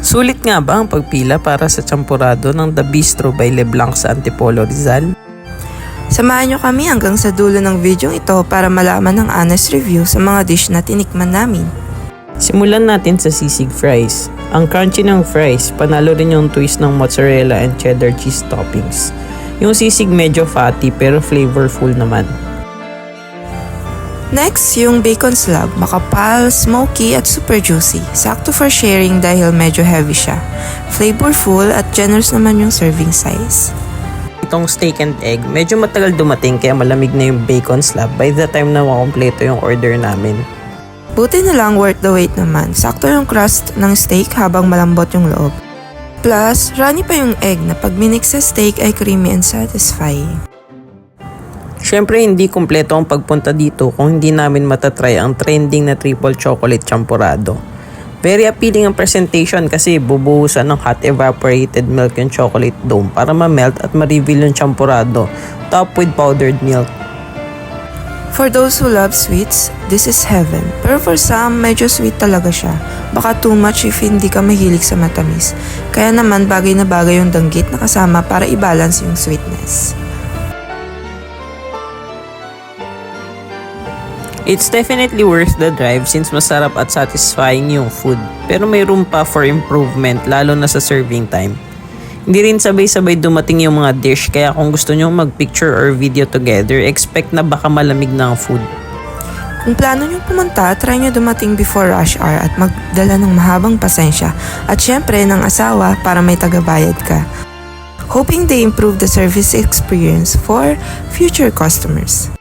Sulit nga ba ang pagpila para sa champurado ng The Bistro by Leblanc sa Antipolo, Rizal? Samahan nyo kami hanggang sa dulo ng video ito para malaman ang honest review sa mga dish na tinikman namin. Simulan natin sa sisig fries. Ang crunchy ng fries, panalo rin yung twist ng mozzarella and cheddar cheese toppings. Yung sisig medyo fatty pero flavorful naman. Next, yung bacon slab, makapal, smoky at super juicy. Sakto for sharing dahil medyo heavy siya. Flavorful at generous naman yung serving size. Itong steak and egg, medyo matagal dumating kaya malamig na yung bacon slab by the time na makompleto yung order namin. Buti na lang worth the wait naman. Sakto yung crust ng steak habang malambot yung loob. Plus, runny pa yung egg na pag minix sa steak ay creamy and satisfying. Siyempre hindi kumpleto ang pagpunta dito kung hindi namin matatry ang trending na triple chocolate champurado. Very appealing ang presentation kasi bubuhusan ng hot evaporated milk yung chocolate dome para ma-melt at ma-reveal yung champurado, top with powdered milk. For those who love sweets, this is heaven. Pero for some, medyo sweet talaga siya. Baka too much if hindi ka mahilig sa matamis. Kaya naman bagay na bagay yung danggit na kasama para i-balance yung sweetness. It's definitely worth the drive since masarap at satisfying yung food. Pero may room pa for improvement lalo na sa serving time. Hindi rin sabay-sabay dumating yung mga dish kaya kung gusto nyo mag-picture or video together, expect na baka malamig na ang food. Kung plano nyo pumunta, try nyo dumating before rush hour at magdala ng mahabang pasensya at syempre ng asawa para may tagabayad ka. Hoping they improve the service experience for future customers.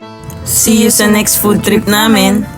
See you sa next food trip namin!